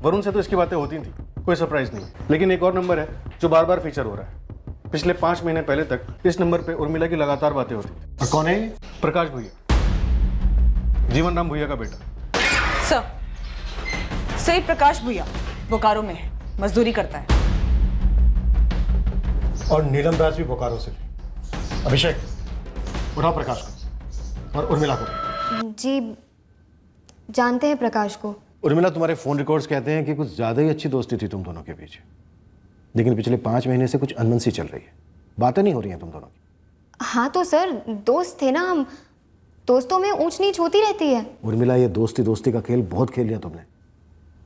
वरुण से तो इसकी बातें होती थी, कोई सरप्राइज नहीं। लेकिन एक और नंबर है जो बार बार फीचर हो रहा है। पिछले 5 महीने पहले तक इस नंबर पे उर्मिला की लगातार बातें होती थी। और कौन है ये? प्रकाश भुइया, जीवन राम भुइया का बेटा। सही, प्रकाश भुइया बोकारो में है, मजदूरी करता है। और नीलम दास भी बोकारो से थी। अभिषेक, उठाओ प्रकाश को और उर्मिला को। जी जानते हैं प्रकाश को। उर्मिला, तुम्हारे फोन रिकॉर्ड्स कहते हैं कि कुछ ज़्यादा ही अच्छी दोस्ती थी तुम दोनों के बीच, लेकिन पिछले 5 महीने से कुछ अनबन सी चल रही है, बातें नहीं हो रही हैं तुम दोनों की। हाँ तो सर, दोस्त थे ना हम, दोस्तों में ऊंच नीच होती रहती है। उर्मिला, ये दोस्ती का खेल बहुत खेल लिया तुमने।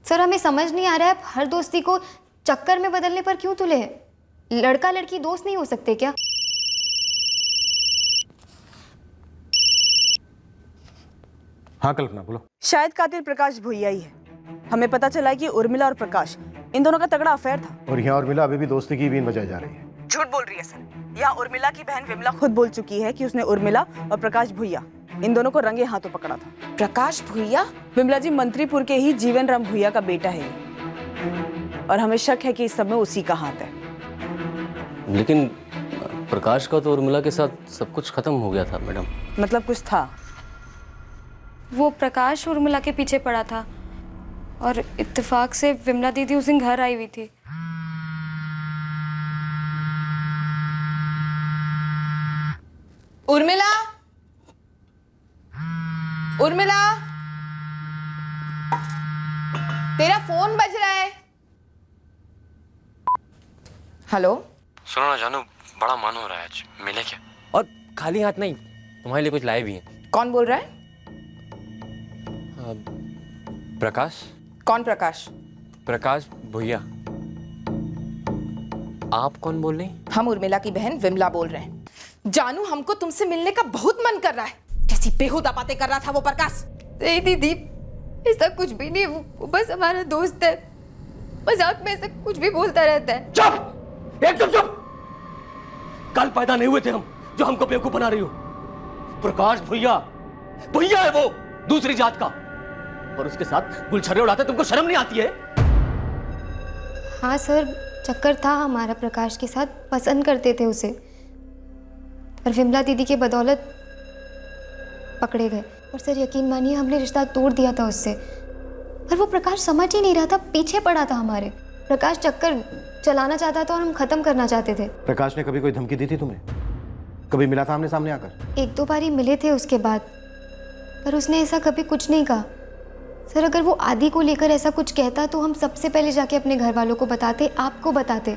सर हमें समझ नहीं आ रहा है, हर दोस्ती को चक्कर में बदलने पर क्यों तुले हैं? लड़का लड़की दोस्त नहीं हो सकते क्या? हाँ कल्पना, बोलो। शायद कातिल प्रकाश भुइया ही है। हमें पता चला है कि उर्मिला और प्रकाश, इन दोनों का तगड़ा अफेयर था। और यहाँ उर्मिला अभी भी दोस्ती की बीन बजाई जा रही है। झूठ बोल रही है सर। यहाँ उर्मिला की बहन विमला खुद बोल चुकी है कि उसने उर्मिला और प्रकाश भुइया, इन दोनों को रंगे हाथों पकड़ा था। प्रकाश भुइया? विमला जी, मंत्रीपुर के ही जीवन राम भुइया का बेटा है ये। और हमें शक है कि इस सब में उसी का हाथ है। लेकिन प्रकाश का तो उर्मिला के साथ सब कुछ खत्म हो गया था मैडम। मतलब कुछ था? वो प्रकाश उर्मिला के पीछे पड़ा था और इत्तेफाक से विमला दीदी उस दिन घर आई हुई थी। उर्मिला, उर्मिला, तेरा फोन बज रहा है। हेलो, सुनो ना जानू, बड़ा मन हो रहा है आज, मिले क्या? और खाली हाथ नहीं, तुम्हारे लिए कुछ लाए भी हैं। कौन बोल रहा है? प्रकाश। कौन प्रकाश? प्रकाश भुइया। आप कौन बोल रहे हैं? हम उर्मिला की बहन विमला बोल रहे हैं। जानू, हमको तुमसे मिलने का बहुत मन कर रहा है। जैसी बेहुदा बातें कर रहा था वो प्रकाश। नहीं दीदी, ऐसा कुछ भी नहीं, वो बस हमारा दोस्त है। मजाक में ऐसा कुछ भी बोलता रहता है। चुप, एकदम चुप। कल पैदा नहीं हुए थे हम जो हमको बेवकूफ बना रही हो। प्रकाश भुइया, भुइया है वो, दूसरी जात का, और उसके साथ गुलछर्रे उड़ाते तुमको शर्म नहीं आती है? हाँ सर, चक्कर था हमारा प्रकाश के साथ, पसंद करते थे उसे, पर विमला दीदी के बदौलत पकड़े गए। और सर यकीन मानिए, हमने रिश्ता तोड़ दिया था उससे, पर वो प्रकाश समझ ही नहीं रहा था, पीछे पड़ा था हमारे। प्रकाश चक्कर चलाना चाहता था और हम खत्म करना चाहते थे। प्रकाश ने कभी कोई धमकी दी थी तुम्हें? कभी मिला था आमने सामने आकर? 1-2 बार ही मिले थे उसके बाद, पर उसने ऐसा कभी कुछ नहीं कहा। सर अगर वो आदि को लेकर ऐसा कुछ कहता तो हम सबसे पहले जाके अपने घर वालों को बताते, आपको बताते।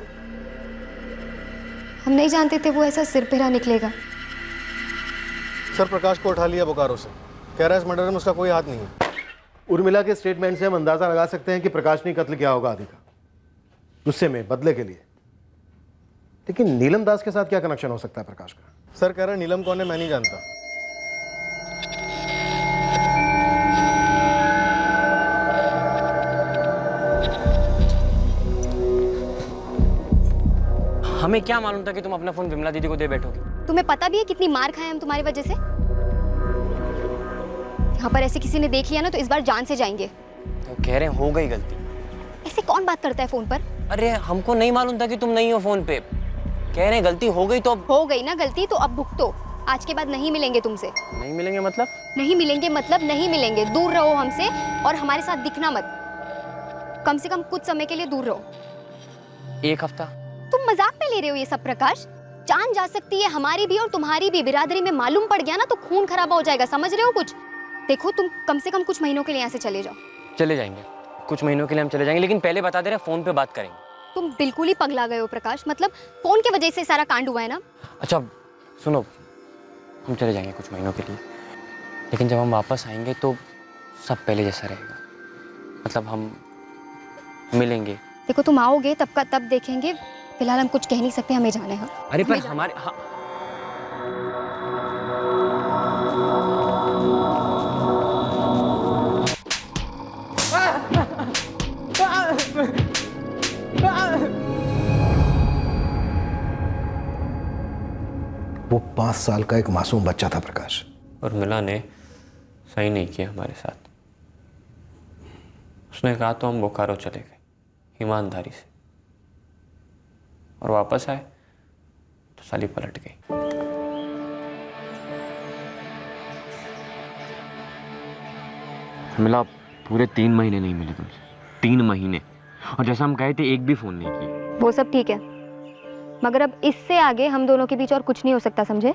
हम नहीं जानते थे वो ऐसा सिरपिरा निकलेगा। सर प्रकाश को उठा लिया बोकारो से, कह रहा है इस मर्डर में उसका कोई हाथ नहीं है। उर्मिला के स्टेटमेंट से हम अंदाजा लगा सकते हैं कि प्रकाश ने कत्ल किया होगा आदि का, गुस्से में, बदले के लिए। लेकिन नीलम दास के साथ क्या कनेक्शन हो सकता है प्रकाश का? सर कह रहा है नीलम कौन है मैं नहीं जानता। हमें क्या मालूम था कि तुम अपना फोन विमला दीदी को दे बैठोगे? तुम्हें पता भी है कितनी मार खाए हम तुम्हारी वजह से? यहाँ पर ऐसे किसी ने देख लिया ना तो इस बार जान से जाएंगे। तो कह रहे हैं हो गई गलती। ऐसे कौन बात करता है फोन पर? अरे हमको नहीं मालूम था कि तुम नहीं हो फोन पे। कह रहे हैं गलती हो गई तो अब हो गई ना गलती, तो अब भुगतो। आज के बाद नहीं मिलेंगे तुमसे। नहीं मिलेंगे मतलब? नहीं मिलेंगे मतलब नहीं मिलेंगे। दूर रहो हमसे और हमारे साथ दिखना मत। कम से कम कुछ समय के लिए दूर रहो। 1 हफ्ता? तुम मजाक में ले रहे हो ये सब प्रकाश? जान जा सकती है हमारी भी और तुम्हारी भी। बिरादरी में मालूम पड़ गया ना तो खून खराबा हो जाएगा, समझ रहे हो कुछ? देखो तुम कम से कम कुछ महीनों के लिए यहाँ से चले जाओ। चले जाएंगे, कुछ महीनों के लिए हम चले जाएंगे, लेकिन पहले बता दे रहे फोन पे बात करेंगे। तुम बिल्कुल ही पगला गए हो प्रकाश, मतलब फोन की वजह से सारा कांड हुआ है ना। अच्छा सुनो, हम चले जाएंगे कुछ महीनों के लिए, लेकिन जब हम वापस आएंगे तो सब पहले जैसा रहेगा। मतलब हम मिलेंगे, देखो तुम आओगे तब का तब देखेंगे, फिलहाल हम कुछ कह नहीं सकते, हमें जाना है। अरे पर हमारे वो 5 साल का एक मासूम बच्चा था प्रकाश। उर्मिला ने सही नहीं किया हमारे साथ। उसने कहा तो हम बोकारो चले गए ईमानदारी से, और वापस आए तो साली पलट गई। मिला पूरे 3 महीने नहीं मिले तुमसे, 3 महीने, और जैसा हम कहे थे एक भी फोन नहीं किया। वो सब ठीक है, मगर अब इससे आगे हम दोनों के बीच और कुछ नहीं हो सकता, समझे?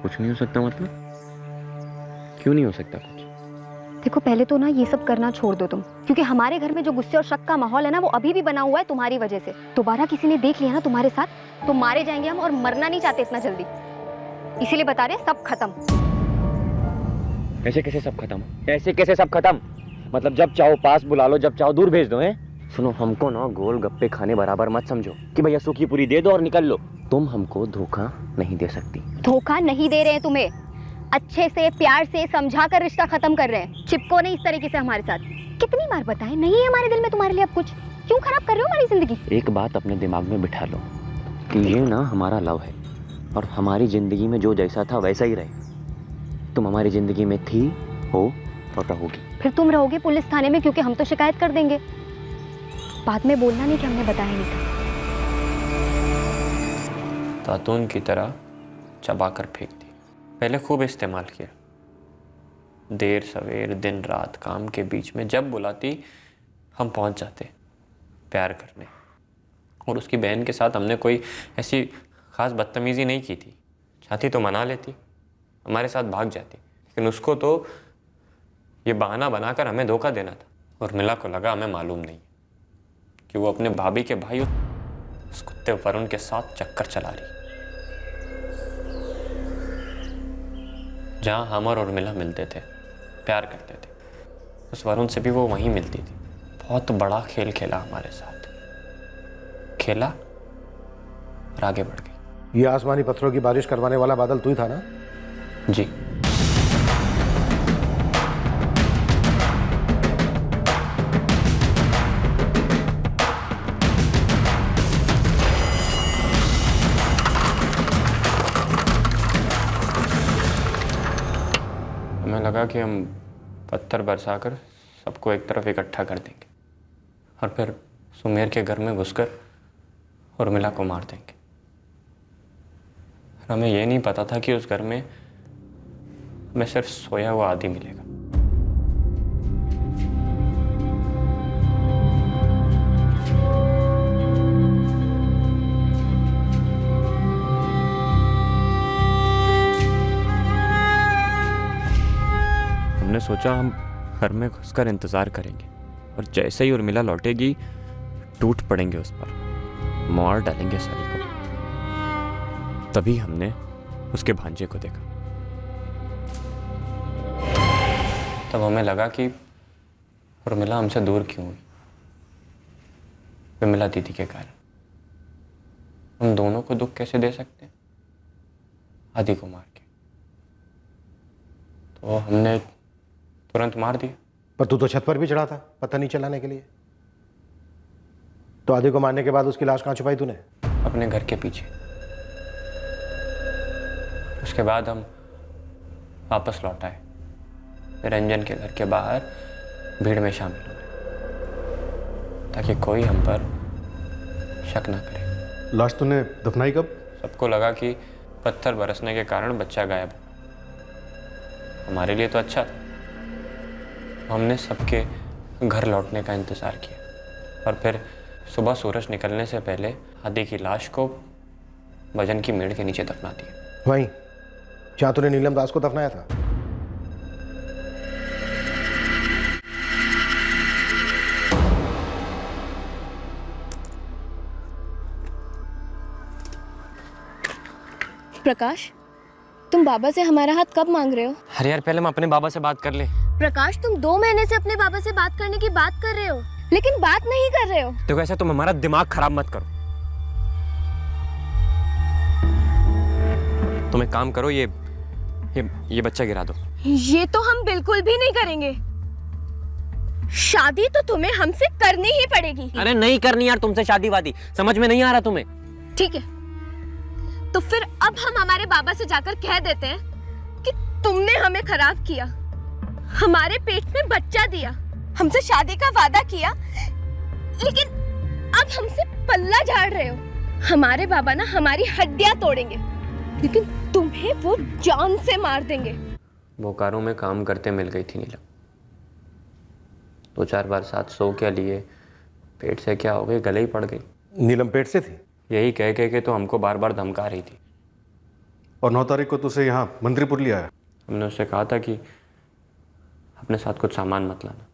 कुछ नहीं हो सकता मतलब? क्यों नहीं हो सकता कुछ? देखो पहले तो ना ये सब करना छोड़ दो तुम, क्योंकि हमारे घर में जो गुस्से और शक का माहौल है ना, वो अभी भी बना हुआ है तुम्हारी वजह से। दोबारा किसी ने देख लिया ना तुम्हारे साथ तो मारे जाएंगे हम, और मरना नहीं चाहते इतना जल्दी, इसीलिए बता रहे सब खत्म। ऐसे कैसे सब खत्म? ऐसे कैसे सब खत्म? मतलब जब चाहो पास बुला लो, जब चाहो दूर भेज दो। हैं सुनो, हमको ना गोल गप्पे खाने बराबर मत समझो कि भैया सूखी पूरी दे दो और निकल लो। तुम हमको धोखा नहीं दे सकती। धोखा नहीं दे रहे हैं तुम्हें, अच्छे से प्यार से समझा कर रिश्ता खत्म कर रहे हैं। चिपको नहीं इस तरीके से हमारे साथ। कितनी बार बताएं, नहीं है हमारे दिल में तुम्हारे लिए अब कुछ, क्यों खराब कर रहे हो हमारी जिंदगी? एक बात अपने दिमाग में बिठा लो कि ये ना हमारा लव है, और हमारी जिंदगी में जो जैसा था वैसा ही रहे। तुम हमारी जिंदगी में थी, हो और रहोगी। फिर तुम रहोगे पुलिस थाने में, क्योंकि हम तो शिकायत कर देंगे। बाद में बोलना नहीं कि हमने बताया नहीं था। तातून की तरह चबाकर फेंक दी। पहले खूब इस्तेमाल किया, देर सवेर दिन रात काम के बीच में जब बुलाती हम पहुंच जाते प्यार करने। और उसकी बहन के साथ हमने कोई ऐसी खास बदतमीजी नहीं की थी। चाहती तो मना लेती, हमारे साथ भाग जाती, लेकिन उसको तो ये बहाना बनाकर हमें धोखा देना था। और मिला को लगा हमें मालूम नहीं कि वो अपने भाभी के भाई उस कुत्ते वरुण के साथ चक्कर चला रही। जहाँ हम और उर्मिला मिलते थे, प्यार करते थे, उस वरुण से भी वो वहीं मिलती थी। बहुत बड़ा खेल खेला हमारे साथ, खेला और आगे बढ़ गई। ये आसमानी पत्थरों की बारिश करवाने वाला बादल तू ही था ना? जी। हमें लगा कि हम पत्थर बरसाकर सबको एक तरफ इकट्ठा कर देंगे और फिर सुमेर के घर में घुसकर उर्मिला को मार देंगे। हमें ये नहीं पता था कि उस घर में हमें सिर्फ सोया हुआ आदि मिलेगा। हमने सोचा हम घर में घुसकर इंतजार करेंगे और जैसे ही उर्मिला लौटेगी टूट पड़ेंगे उस पर, मार डालेंगे सारी को। तभी हमने उसके भांजे को देखा। तब हमें लगा कि उर्मिला हमसे दूर क्यों हुई। विमला दीदी के कारण। हम दोनों को दुख कैसे दे सकते हैं आदि को मार के? तो हमने तुरंत मार दिया। पर तू तो छत पर भी चढ़ा था पता नहीं चलाने के लिए। तो आदि को मारने के बाद उसकी लाश कहाँ छुपाई तूने? अपने घर के पीछे। उसके बाद हम वापस लौट आए, रंजन के घर के बाहर भीड़ में शामिल हुए ताकि कोई हम पर शक ना करे। लाश तूने दफनाई कब? सबको लगा कि पत्थर बरसने के कारण बच्चा गायब। हमारे लिए तो अच्छा था। हमने सबके घर लौटने का इंतज़ार किया और फिर सुबह सूरज निकलने से पहले आदि की लाश को भजन की मेड़ के नीचे दफना दिया। वहीं जहाँ तूने नीलम दास को दफनाया था? प्रकाश, तुम बाबा से हमारा हाथ कब मांग रहे हो? अरे यार पहले हम अपने बाबा से बात कर ले। प्रकाश, तुम 2 महीने से अपने बाबा से बात करने की बात कर रहे हो। लेकिन बात नहीं कर रहे हो। देखो ऐसा तुम हमारा दिमाग खराब मत करो। तुम एक काम करो, ये बच्चा गिरा दो। ये तो हम बिल्कुल भी नहीं करेंगे। शादी तो तुम्हें हमसे करनी ही पड़ेगी। अरे नहीं करनी यार तुमसे शादी वादी, समझ में नहीं आ रहा तुम्हें? ठीक है, तो फिर अब हम हमारे बाबा से जाकर कह देते हैं कि तुमने हमें खराब किया, हमारे पेट में बच्चा दिया, हमसे शादी का वादा किया, लेकिन अब हमसे पल्ला झाड़ रहे हो। हमारे बाबा ना हमारी हड्डियां तोड़ेंगे, लेकिन तुम्हें वो जान से मार देंगे। बोकारो में काम करते मिल गई थी नीलम, 2-4 बार साथ सो क्या लिए, पेट से क्या हो गई, गले ही पड़ गई। नीलम पेट से थी? यही कह के तो हमको बार बार धमका रही थी। और 9 तारीख को तो उसे यहाँ मंत्रीपुर ले आया। हमने उससे कहा था कि अपने साथ कुछ सामान मत लाना।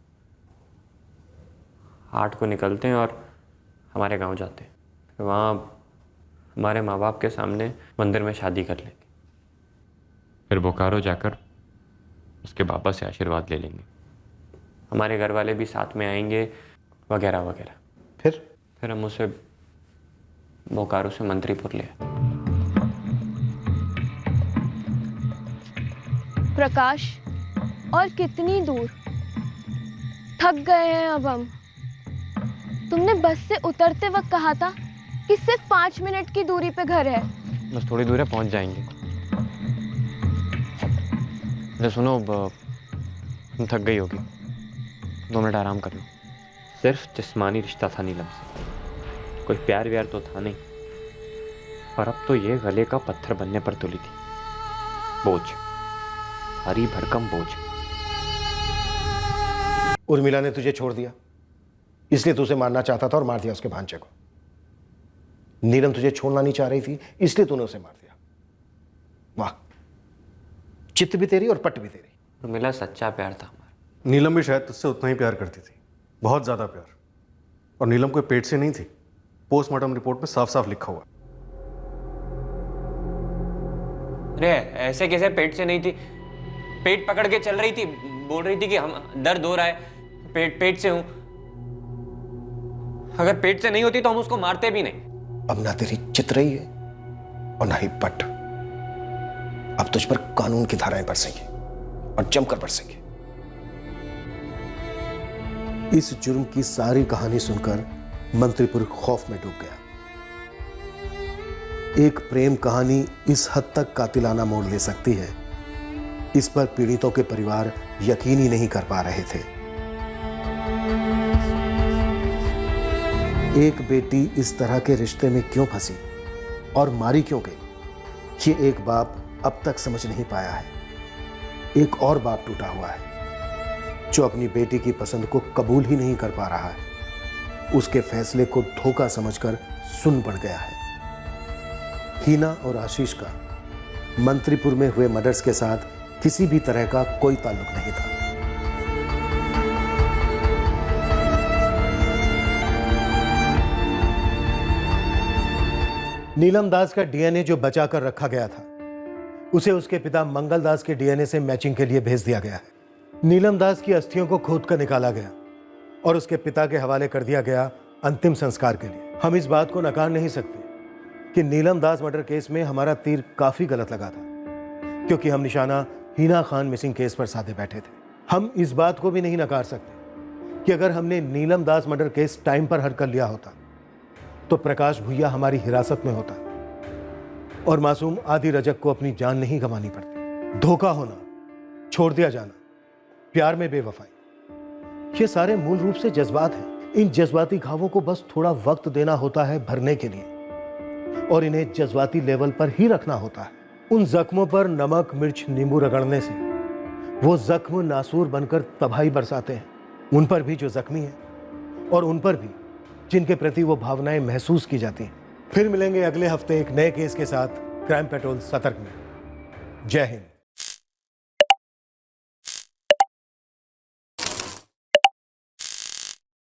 8 को निकलते हैं और हमारे गांव जाते हैं, फिर वहाँ हमारे माँ बाप के सामने मंदिर में शादी कर लेंगे, फिर बोकारो जाकर उसके बाबा से आशीर्वाद ले लेंगे, हमारे घर वाले भी साथ में आएंगे वगैरह वगैरह। फिर हम उसे बोकारो से मंत्रीपुर ले आए। प्रकाश, और कितनी दूर? थक गए हैं अब हम। तुमने बस से उतरते वक्त कहा था कि सिर्फ 5 मिनट की दूरी पे घर है। बस थोड़ी दूर है, पहुंच जाएंगे। अरे सुनो, तुम थक गई होगी, 2 मिनट आराम कर लो। सिर्फ जिस्मानी रिश्ता था नीलम से, कोई प्यार व्यार तो था नहीं, और अब तो ये गले का पत्थर बनने पर तुली थी। बोझ, भारी भरकम बोझ। उर्मिला ने तुझे छोड़ दिया, इसलिए तू उसे मारना चाहता था और मार दिया उसके भांजे को। नीलम तुझे छोड़ना नहीं चाह रही थी, इसलिए तूने उसे मार दिया। वाह, चित्त भी तेरी और पट भी तेरी। उर्मिला सच्चा प्यार था हमारा। नीलम भी शायद तुझसे उतना ही प्यार करती थी, बहुत ज़्यादा प्यार। और नीलम कोई पेट से नहीं थी, पोस्टमार्टम रिपोर्ट में साफ साफ लिखा हुआ। अरे ऐसे कैसे पेट से नहीं थी? पेट पकड़ के चल रही थी, बोल रही थी कि हम दर्द हो रहा है, पेट से हूं। अगर पेट से नहीं होती तो हम उसको मारते भी नहीं। अब ना तेरी चित रही है और ना ही पट। अब तुझ पर कानून की धाराएं बरसेंगी और जमकर बरसेंगी। इस जुर्म की सारी कहानी सुनकर मंत्रीपुर खौफ में डूब गया। एक प्रेम कहानी इस हद तक कातिलाना मोड़ ले सकती है, इस पर पीड़ितों के परिवार यकीन ही नहीं कर पा रहे थे। एक बेटी इस तरह के रिश्ते में क्यों फंसी और मारी क्यों गई, ये एक बाप अब तक समझ नहीं पाया है। एक और बाप टूटा हुआ है जो अपनी बेटी की पसंद को कबूल ही नहीं कर पा रहा है, उसके फैसले को धोखा समझकर सुन पड़ गया है। हीना और आशीष का मंत्रीपुर में हुए मर्डर्स के साथ किसी भी तरह का कोई ताल्लुक नहीं था। नीलम दास का डीएनए जो बचा कर रखा गया था, उसे उसके पिता मंगल दास के डीएनए से मैचिंग के लिए भेज दिया गया है। नीलम दास की अस्थियों को खोद कर निकाला गया और उसके पिता के हवाले कर दिया गया अंतिम संस्कार के लिए। हम इस बात को नकार नहीं सकते कि नीलम दास मर्डर केस में हमारा तीर काफी गलत लगा था, क्योंकि हम निशाना हिना खान मिसिंग केस पर साधे बैठे थे। हम इस बात को भी नहीं नकार सकते कि अगर हमने नीलम दास मर्डर केस टाइम पर हल कर लिया होता तो प्रकाश भुइया हमारी हिरासत में होता और मासूम आदि रजक को अपनी जान नहीं गंवानी पड़ती। धोखा होना, छोड़ दिया जाना, प्यार में बेवफाई, ये सारे मूल रूप से जज्बात हैं। इन जज्बाती घावों को बस थोड़ा वक्त देना होता है भरने के लिए, और इन्हें जज्बाती लेवल पर ही रखना होता है। उन जख्मों पर नमक मिर्च नींबू रगड़ने से वो जख्म नासूर बनकर तबाही बरसाते हैं। उन पर भी जो जख्मी हैं और उन पर भी जिनके प्रति वो भावनाएं महसूस की जाती हैं। फिर मिलेंगे अगले हफ्ते एक नए केस के साथ क्राइम पेट्रोल सतर्क में। जय हिंद।